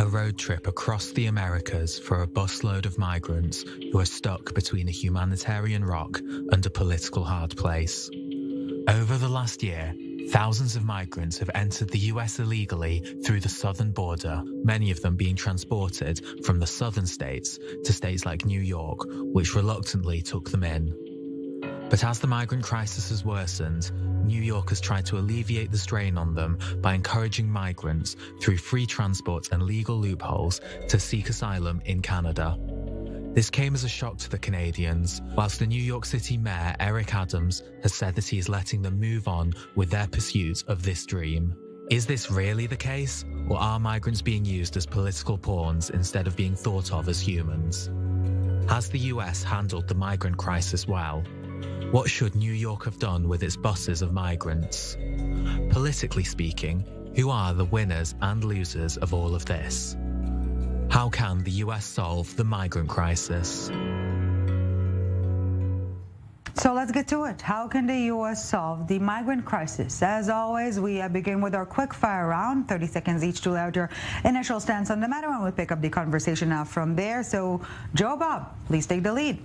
A road trip across the Americas for a busload of migrants who are stuck between a humanitarian rock and a political hard place. Over the last year, thousands of migrants have entered the US illegally through the southern border, many of them being transported from the southern states to states like New York, which reluctantly took them in. But as the migrant crisis has worsened, New York has tried to alleviate the strain on them by encouraging migrants through free transport and legal loopholes to seek asylum in Canada. This came as a shock to the Canadians, whilst the New York City Mayor, Eric Adams, has said that he is letting them move on with their pursuit of this dream. Is this really the case, or are migrants being used as political pawns instead of being thought of as humans? Has the US handled the migrant crisis well? What should New York have done with its buses of migrants? Politically speaking, who are the winners and losers of all of this? How can the US solve the migrant crisis? So let's get to it. How can the U.S. solve the migrant crisis? As always, we begin with our quick fire round, 30 seconds each to let your initial stance on the matter, and we'll pick up the conversation now from there. So, Jobob, please take the lead.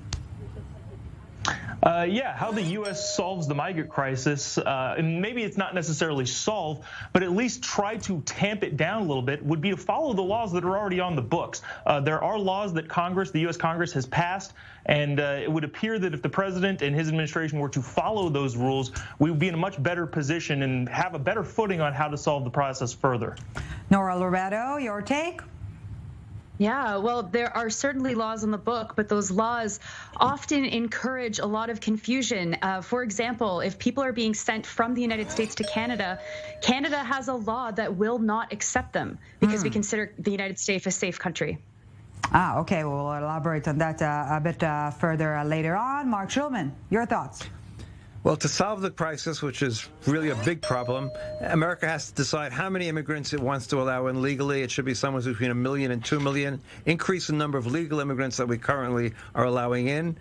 How the U.S. solves the migrant crisis, and maybe it's not necessarily solve, but at least try to tamp it down a little bit, would be to follow the laws that are already on the books. There are laws that the U.S. Congress has passed, and it would appear that if the president and his administration were to follow those rules, we would be in a much better position and have a better footing on how to solve the process further. Nora, Loreto, your take? Yeah, well, there are certainly laws on the book, but those laws often encourage a lot of confusion. For example, if people are being sent from the United States to Canada, Canada has a law that will not accept them because we consider the United States a safe country. Okay, we'll elaborate on that a bit further later on. Marc, Schulman, your thoughts? Well, to solve the crisis, which is really a big problem, America has to decide how many immigrants it wants to allow in legally. It should be somewhere between 1 million and 2 million. Increase the number of legal immigrants that we currently are allowing in.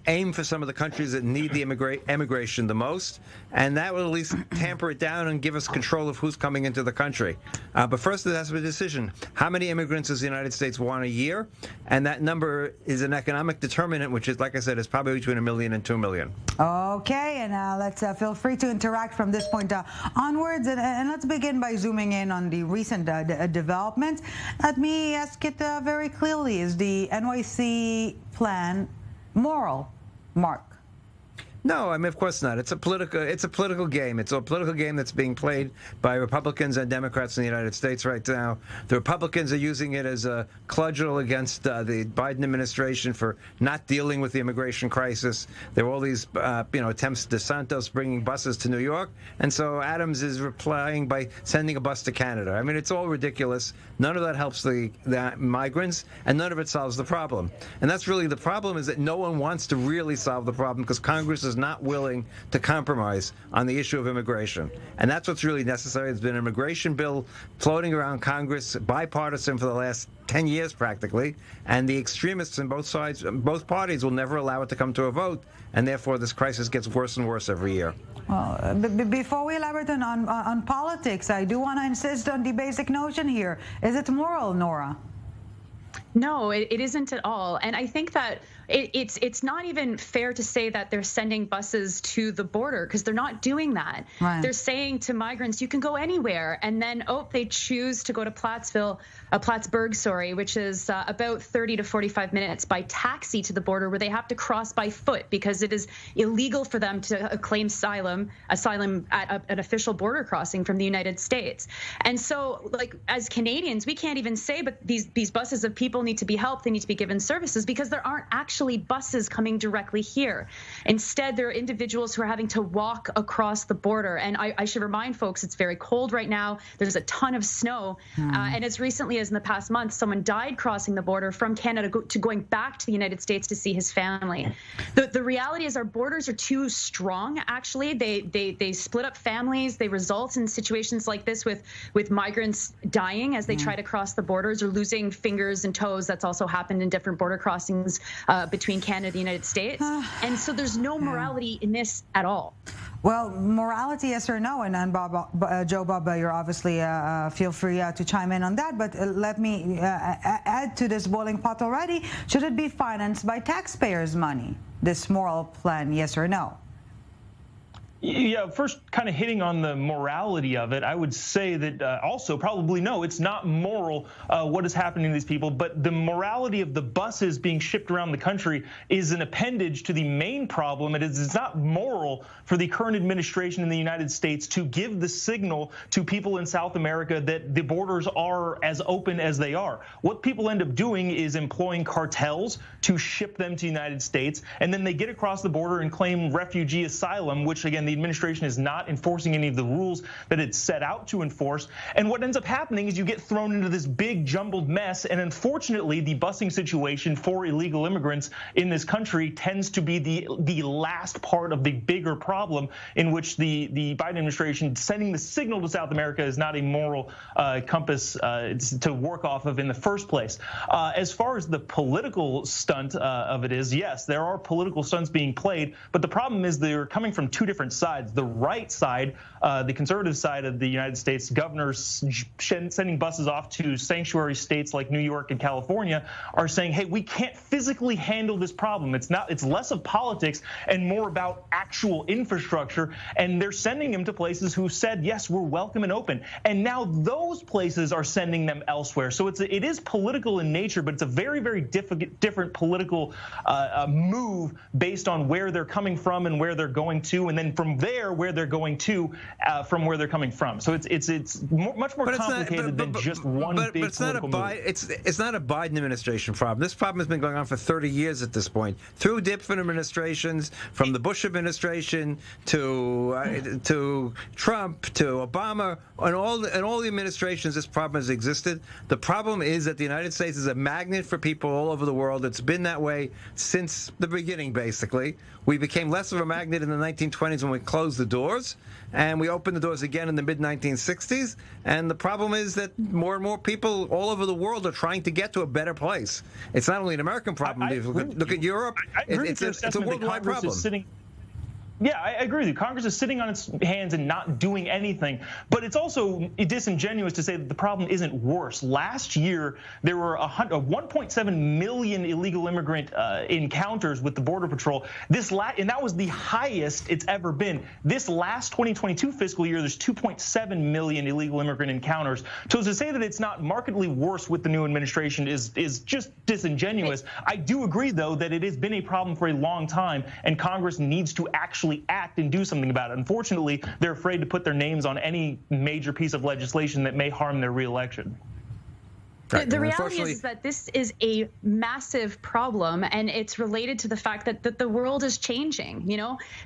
Aim for some of the countries that need the immigration the most. And that will at least tamper it down and give us control of who's coming into the country. But first, there has to be a decision. How many immigrants does the United States want a year? And that number is an economic determinant, which is, like I said, is probably between 1 million and 2 million. Okay. And let's feel free to interact from this point onwards. And let's begin by zooming in on the recent developments. Let me ask it very clearly. Is the NYC plan moral, Marc? No, I mean, of course not. It's a political game. It's a political game that's being played by Republicans and Democrats in the United States right now. The Republicans are using it as a cudgel against the Biden administration for not dealing with the immigration crisis. There were all these, attempts, DeSantis bringing buses to New York, and so Adams is replying by sending a bus to Canada. I mean, it's all ridiculous. None of that helps the migrants, and none of it solves the problem. And that's really the problem, is that no one wants to really solve the problem because Congress is not willing to compromise on the issue of immigration. And that's what's really necessary. There's been an immigration bill floating around Congress, bipartisan, for the last 10 years practically, and the extremists on both sides, both parties, will never allow it to come to a vote, and therefore this crisis gets worse and worse every year. Well, before we elaborate on politics, I do want to insist on the basic notion here. Is it moral, Nora? No, it isn't at all. And I think that it's not even fair to say that they're sending buses to the border, because they're not doing that. Right. They're saying to migrants, you can go anywhere. And then, they choose to go to Plattsburgh, which is about 30 to 45 minutes by taxi to the border, where they have to cross by foot because it is illegal for them to claim asylum at an official border crossing from the United States. And so, as Canadians, we can't even say, but these buses of people need to be helped, they need to be given services, because there aren't actually buses coming directly here. Instead, there are individuals who are having to walk across the border. And I should remind folks, it's very cold right now. There's a ton of snow. And as recently as in the past month, someone died crossing the border from Canada to going back to the United States to see his family. The reality is our borders are too strong, actually. They split up families. They result in situations like this with migrants dying as they try to cross the borders or losing fingers and toes. That's also happened in different border crossings between Canada and the United States. And so there's no morality in this at all. Well, morality, yes or no? And Jobob, you're obviously, feel free to chime in on that. But let me add to this boiling pot already. Should it be financed by taxpayers' money, this moral plan, yes or no? Yeah, first kind of hitting on the morality of it, I would say that also probably no, it's not moral what is happening to these people, but the morality of the buses being shipped around the country is an appendage to the main problem. It's not moral for the current administration in the United States to give the signal to people in South America that the borders are as open as they are. What people end up doing is employing cartels to ship them to the United States, and then they get across the border and claim refugee asylum, which again, the administration is not enforcing any of the rules that it's set out to enforce. And what ends up happening is you get thrown into this big jumbled mess. And unfortunately, the busing situation for illegal immigrants in this country tends to be the last part of the bigger problem, in which the Biden administration sending the signal to South America is not a moral compass to work off of in the first place. As far as the political stunt of it is, yes, there are political stunts being played, but the problem is they're coming from two different sides. The right side, the conservative side of the United States, governors sending buses off to sanctuary states like New York and California, are saying, hey, we can't physically handle this problem. It's less of politics and more about actual infrastructure. And they're sending them to places who said, yes, we're welcome and open. And now those places are sending them elsewhere. So it is political in nature, but it's a very, very different political move based on where they're coming from and where they're going to, and then from there where they're going to, from where they're coming from. So it's much more complicated than just one big political move. It's not a Biden administration problem. This problem has been going on for 30 years at this point, through different administrations, from the Bush administration to Trump to Obama, and all the administrations. This problem has existed. The problem is that the United States is a magnet for people all over the world. It's been that way since the beginning, basically. We became less of a magnet in the 1920s when we closed the doors, and we opened the doors again in the mid-1960s. And the problem is that more and more people all over the world are trying to get to a better place. It's not only an American problem. Look at Europe. It's a worldwide problem. Yeah, I agree with you. Congress is sitting on its hands and not doing anything. But it's also disingenuous to say that the problem isn't worse. Last year, there were 1.7 million illegal immigrant encounters with the Border Patrol. And that was the highest it's ever been. This last 2022 fiscal year, there's 2.7 million illegal immigrant encounters. So to say that it's not markedly worse with the new administration is just disingenuous. I do agree, though, that it has been a problem for a long time, and Congress needs to actually act and do something about it. Unfortunately, they're afraid to put their names on any major piece of legislation that may harm their reelection. The reality is that this is a massive problem, and it's related to the fact that the world is changing,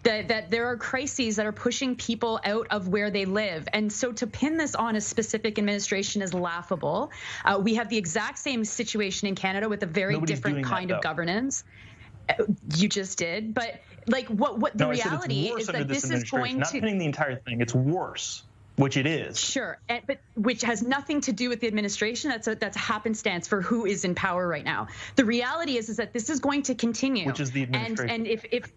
that there are crises that are pushing people out of where they live. And so to pin this on a specific administration is laughable. We have the exact same situation in Canada with a very different kind of governance. You just did, but what the reality is that this is going to not pinning the entire thing. It's worse, which it is. Sure, but which has nothing to do with the administration. That's a happenstance for who is in power right now. The reality is that this is going to continue, which is the administration. And if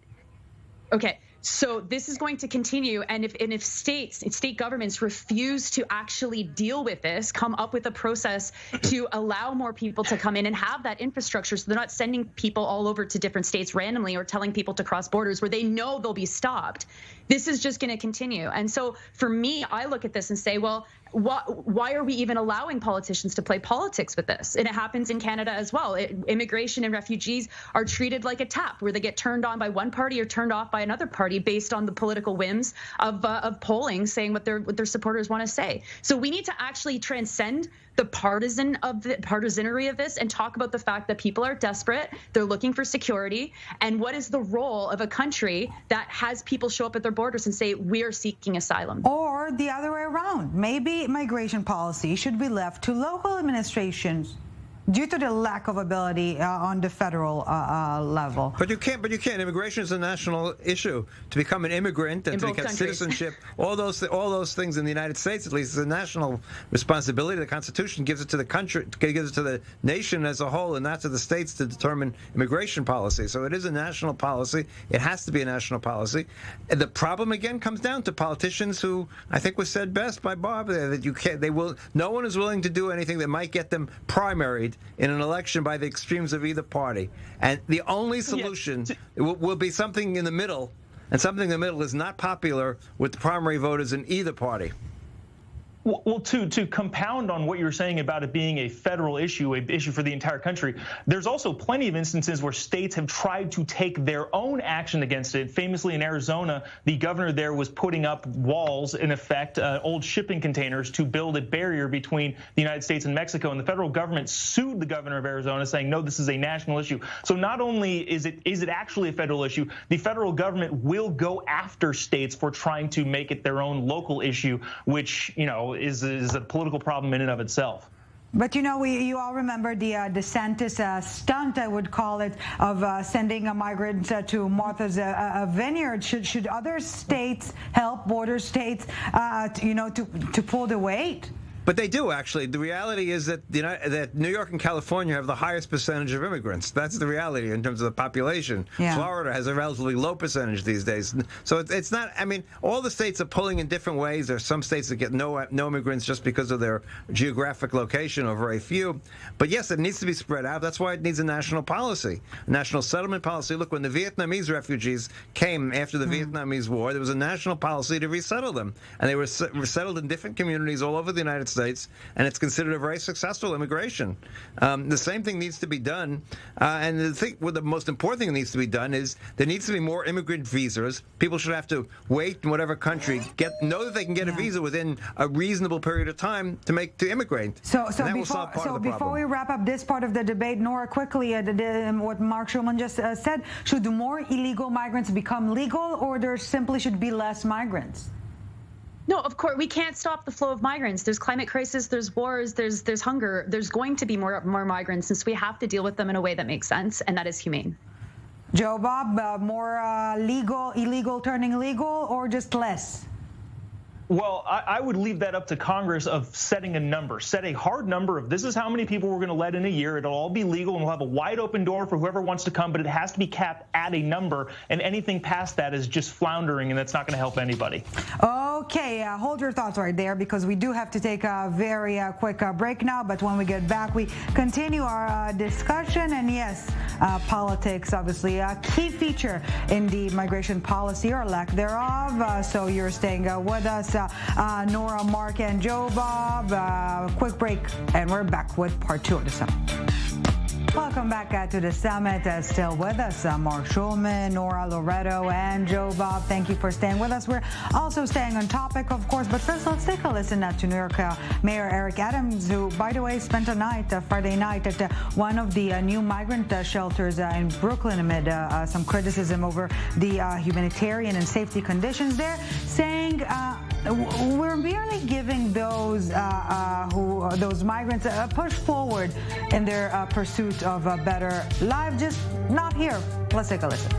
okay. So this is going to continue, and if state governments refuse to actually deal with this, come up with a process to allow more people to come in and have that infrastructure, so they're not sending people all over to different states randomly or telling people to cross borders where they know they'll be stopped. This is just going to continue. And so for me, I look at this and say, well, why are we even allowing politicians to play politics with this? And it happens in Canada as well. Immigration and refugees are treated like a tap, where they get turned on by one party or turned off by another party based on the political whims of polling, saying what their supporters want to say. So we need to actually transcend the partisanry of this and talk about the fact that people are desperate, they're looking for security, and what is the role of a country that has people show up at their borders and say, we are seeking asylum. Or the other way around. Maybe migration policy should be left to local administrations. due to the lack of ability on the federal level. But you can't. Immigration is a national issue. To become an immigrant and to get citizenship, all those things in the United States, at least, is a national responsibility. The Constitution gives it to the country, gives it to the nation as a whole, and not to the states to determine immigration policy. So it is a national policy. It has to be a national policy. And the problem again comes down to politicians who, I think was said best by Bob there, that you can't. No one is willing to do anything that might get them primaried in an election by the extremes of either party. And the only solution will be something in the middle, and something in the middle is not popular with the primary voters in either party. Well, to compound on what you're saying about it being a federal issue, an issue for the entire country, there's also plenty of instances where states have tried to take their own action against it. Famously in Arizona, the governor there was putting up walls, in effect, old shipping containers to build a barrier between the United States and Mexico. And the federal government sued the governor of Arizona, saying, no, this is a national issue. So not only is it actually a federal issue, the federal government will go after states for trying to make it their own local issue, which, is a political problem in and of itself. But you all remember the DeSantis stunt, I would call it, of sending a migrant to Martha's Vineyard. Should other states help border states, to pull the weight? But they do, actually. The reality is that that New York and California have the highest percentage of immigrants. That's the reality in terms of the population. Yeah. Florida has a relatively low percentage these days. So it's not, all the states are pulling in different ways. There's some states that get no immigrants just because of their geographic location, or very few. But yes, it needs to be spread out. That's why it needs a national policy, a national settlement policy. Look, when the Vietnamese refugees came after the Vietnamese War, there was a national policy to resettle them. And they were settled in different communities all over the United States, and it's considered a very successful immigration. The same thing needs to be done, and the most important thing that needs to be done is there needs to be more immigrant visas. People should have to wait in whatever country, know that they can get a visa within a reasonable period of time to immigrate. So before we wrap up this part of the debate, Nora, quickly, what Marc Schulman just said, should more illegal migrants become legal, or there simply should be less migrants? No, of course, we can't stop the flow of migrants. There's climate crisis, there's wars, there's hunger. There's going to be more migrants, since we have to deal with them in a way that makes sense, and that is humane. Jobob, more illegal turning legal, or just less? Well, I would leave that up to Congress of setting a number, set a hard number of this is how many people we're going to let in a year. It'll all be legal, and we'll have a wide open door for whoever wants to come, but it has to be capped at a number, and anything past that is just floundering, and that's not going to help anybody. Okay, hold your thoughts right there, because we do have to take a very quick break now, but when we get back, we continue our discussion, and yes, politics, obviously, a key feature in the migration policy, or lack thereof, so you're staying with us. Nora, Marc, and Jobob. Quick break, and we're back with part 2 of the summit. Welcome back to the summit. Still with us, Marc Schulman, Nora, Loreto, and Jobob. Thank you for staying with us. We're also staying on topic, of course, but first let's take a listen to New York Mayor Eric Adams, who, by the way, spent a night, Friday night, at one of the new migrant shelters in Brooklyn amid some criticism over the humanitarian and safety conditions there, saying we're merely giving those migrants a push forward in their pursuit of a better life, just not here. Let's take a listen.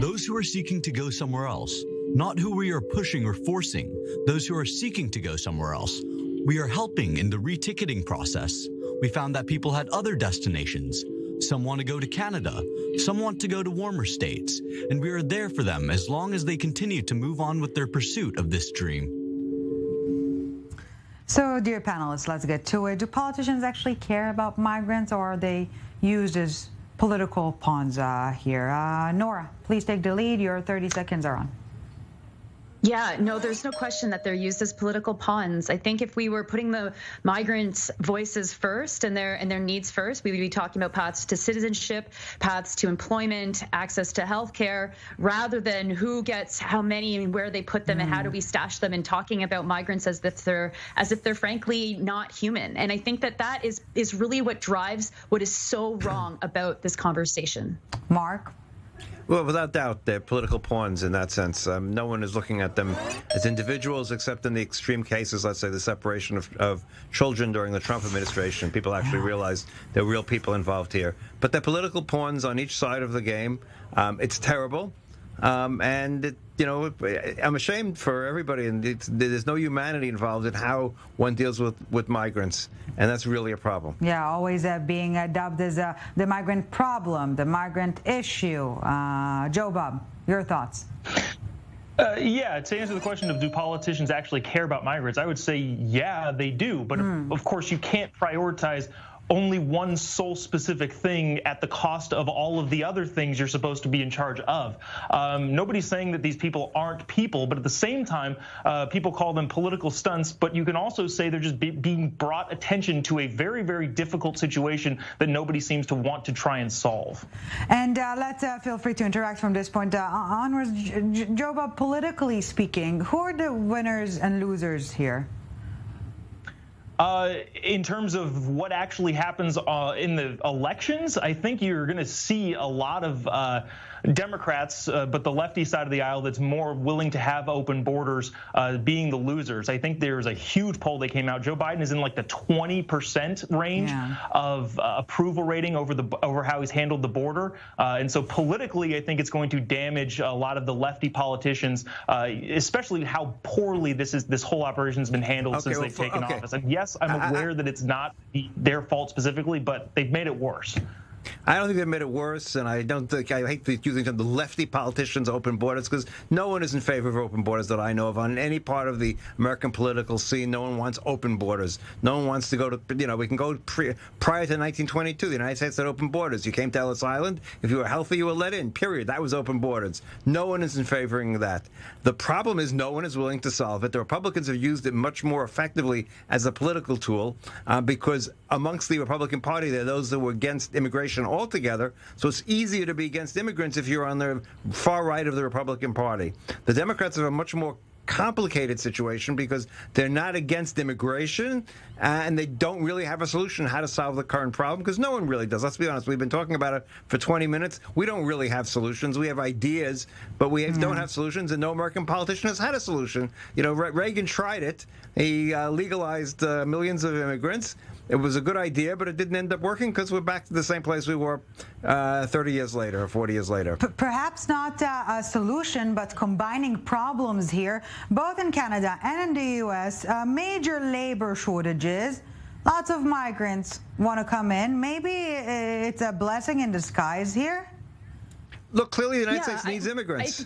Those who are seeking to go somewhere else, not who we are pushing or forcing, those who are seeking to go somewhere else. We are helping in the reticketing process. We found that people had other destinations. Some want to go to Canada, some want to go to warmer states, and we are there for them as long as they continue to move on with their pursuit of this dream. So, dear panelists, let's get to it. Do politicians actually care about migrants, or are they used as political pawns here? Nora, please take the lead. Your 30 seconds are on. Yeah, no, there's no question that they're used as political pawns. I think if we were putting the migrants' voices first and their needs first, we would be talking about paths to citizenship, paths to employment, access to healthcare, rather than who gets how many and where they put them and how do we stash them, and talking about migrants as if they're frankly not human. And I think that is really what drives what is so wrong about this conversation. Marc? Well, without doubt, they're political pawns in that sense. No one is looking at them as individuals, except in the extreme cases, let's say the separation of children during the Trump administration. People actually realize there are real people involved here. But they're political pawns on each side of the game. It's terrible. And I'm ashamed for everybody, and there's no humanity involved in how one deals with migrants, and that's really a problem. Yeah, always being dubbed as the migrant problem, the migrant issue. Jobob, your thoughts? Yeah, to answer the question of do politicians actually care about migrants, I would say, yeah, they do. But of course, you can't prioritize only one sole specific thing at the cost of all of the other things you're supposed to be in charge of. Nobody's saying that these people aren't people, but at the same time, people call them political stunts, but you can also say they're just being brought attention to a very, very difficult situation that nobody seems to want to try and solve. And let's feel free to interact from this point onwards. Jobob, politically speaking, who are the winners and losers here? In terms of what actually happens in the elections, I think you're going to see a lot of Democrats, but the lefty side of the aisle that's more willing to have open borders being the losers. I think there's a huge poll that came out. Joe Biden is in like the 20% range of approval rating over how he's handled the border. And so politically, I think it's going to damage a lot of the lefty politicians, especially how poorly this whole operation has been handled since they've taken office. And yes, I'm aware that it's not their fault specifically, but they've made it worse. I don't think they made it worse, and I hate using the lefty politicians open borders, because no one is in favor of open borders that I know of on any part of the American political scene. No one wants open borders. No one wants to go to, we can go prior to 1922. The United States had open borders. You came to Ellis Island. If you were healthy, you were let in, period. That was open borders. No one is in favoring that. The problem is no one is willing to solve it. The Republicans have used it much more effectively as a political tool because amongst the Republican Party, there are those that were against immigration altogether, so it's easier to be against immigrants if you're on the far right of the Republican Party. The Democrats have a much more complicated situation because they're not against immigration and they don't really have a solution how to solve the current problem, because no one really does. Let's be honest, we've been talking about it for 20 minutes. We don't really have solutions. We have ideas, but we don't have solutions, and no American politician has had a solution. Reagan tried it. He legalized millions of immigrants. It was a good idea, but it didn't end up working because we're back to the same place we were 30 years later or 40 years later. Perhaps not a solution, but combining problems here, both in Canada and in the U.S., major labor shortages. Lots of migrants want to come in. Maybe it's a blessing in disguise here. Look, clearly the United States needs immigrants.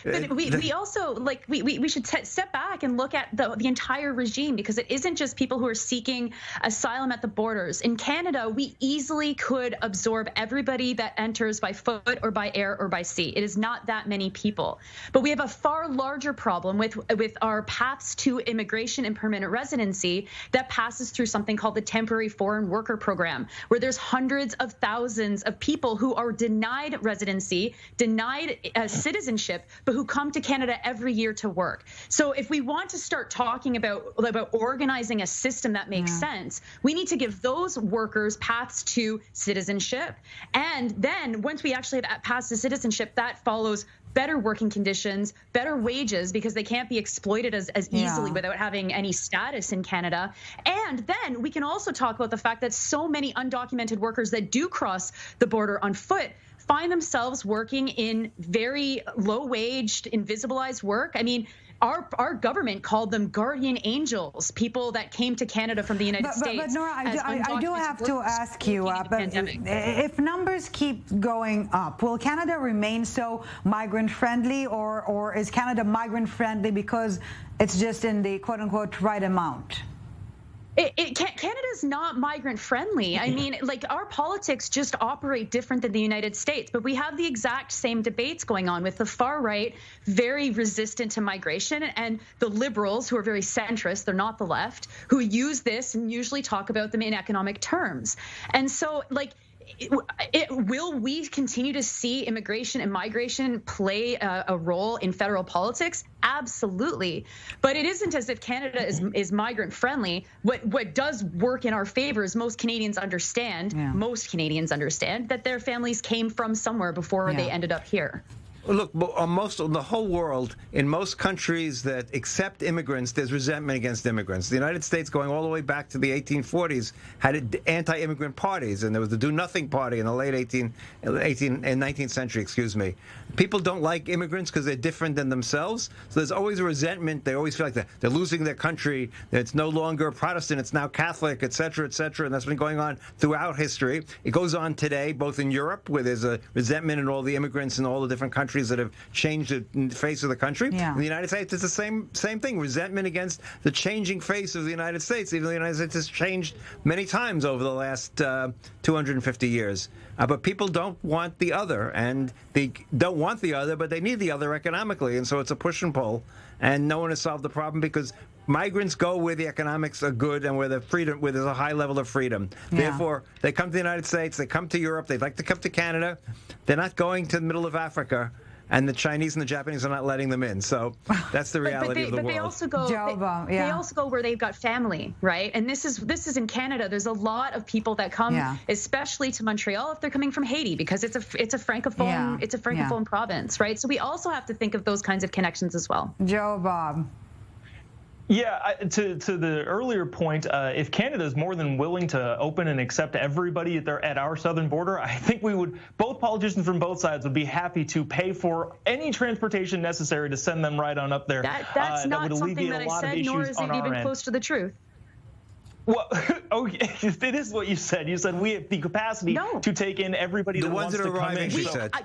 But we also we should step back and look at the entire regime, because it isn't just people who are seeking asylum at the borders. In Canada, we easily could absorb everybody that enters by foot or by air or by sea. It is not that many people, but we have a far larger problem with our paths to immigration and permanent residency that passes through something called the Temporary Foreign Worker Program, where there's hundreds of thousands of people who are denied residency, denied citizenship, but who come to Canada every year to work. So if we want to start talking about organizing a system that makes sense, we need to give those workers paths to citizenship. And then once we actually have paths to citizenship, that follows better working conditions, better wages, because they can't be exploited as easily without having any status in Canada. And then we can also talk about the fact that so many undocumented workers that do cross the border on foot find themselves working in very low-waged, invisibilized work. I mean, our government called them guardian angels, people that came to Canada from the United States. But Nora, I do have to ask you, if numbers keep going up, will Canada remain so migrant-friendly, or is Canada migrant-friendly because it's just in the quote-unquote right amount? Canada's not migrant friendly. I mean, our politics just operate different than the United States, but we have the exact same debates going on with the far right, very resistant to migration, and the liberals, who are very centrist, they're not the left, who use this and usually talk about them in economic terms. And so, Will we continue to see immigration and migration play a role in federal politics? Absolutely. But it isn't as if Canada is migrant friendly. What does work in our favor is most Canadians understand that their families came from somewhere before they ended up here. Look, most of the whole world, in most countries that accept immigrants, there's resentment against immigrants. The United States, going all the way back to the 1840s, had anti-immigrant parties, and there was the Do Nothing Party in the late 19th century, excuse me. People don't like immigrants because they're different than themselves, so there's always a resentment. They always feel like they're losing their country, that it's no longer Protestant, it's now Catholic, et cetera, and that's been going on throughout history. It goes on today, both in Europe, where there's a resentment in all the immigrants in all the different countries that have changed the face of the country. In the United States, it's the same thing. Resentment against the changing face of the United States. Even the United States has changed many times over the last 250 years. But people don't want the other, and they don't want the other, but they need the other economically, and so it's a push and pull. And no one has solved the problem because migrants go where the economics are good and where there's a high level of freedom. Therefore, they come to the United States, they come to Europe, they'd like to come to Canada. They're not going to the middle of Africa. And the Chinese and the Japanese are not letting them in. So that's the reality of the world. But they also go. They also go where they've got family, right? And this is in Canada. There's a lot of people that come, especially to Montreal, if they're coming from Haiti, because it's a francophone province, right? So we also have to think of those kinds of connections as well. Jobob. Yeah, to the earlier point, if Canada is more than willing to open and accept everybody at our southern border, I think both politicians from both sides would be happy to pay for any transportation necessary to send them right on up there. That's not something that I said, nor is it even close to the truth. Well, okay, it is what you said. You said we have the capacity to take in everybody that wants to come in.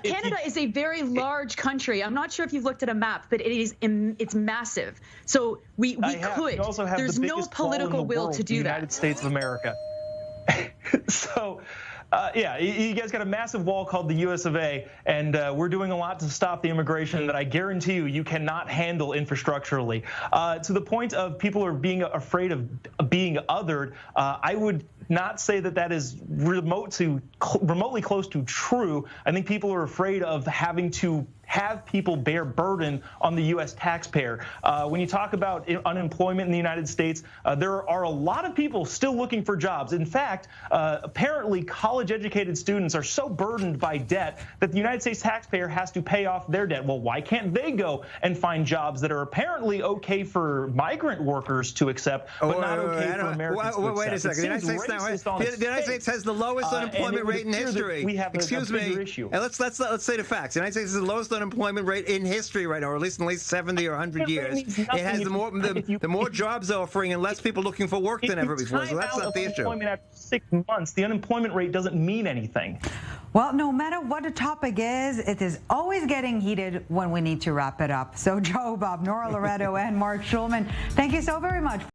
Canada is a very large country. I'm not sure if you've looked at a map, but it's massive. So we could. There's no political will to do that. The United States of America. So. You guys got a massive wall called the US of A, and we're doing a lot to stop the immigration that I guarantee you cannot handle infrastructurally. To the point of people are being afraid of being othered, I would not say that is remotely close to true. I think people are afraid of having to have people bear burden on the U.S. taxpayer. When you talk about unemployment in the United States, there are a lot of people still looking for jobs. In fact, apparently college-educated students are so burdened by debt that the United States taxpayer has to pay off their debt. Well, why can't they go and find jobs that are apparently okay for migrant workers to accept, but not okay for Americans to accept? Wait a second. The United States has the lowest unemployment rate in history. Excuse me. And let's say the facts. The United States has the lowest unemployment rate in history right now, or at least in the last 70 or 100 years. It has the more jobs offering and less people looking for work than ever before. So that's not the issue. After 6 months, the unemployment rate doesn't mean anything. Well, no matter what the topic is, it is always getting heated when we need to wrap it up. So Jobob, Nora, Loreto, and Marc Schulman, thank you so very much for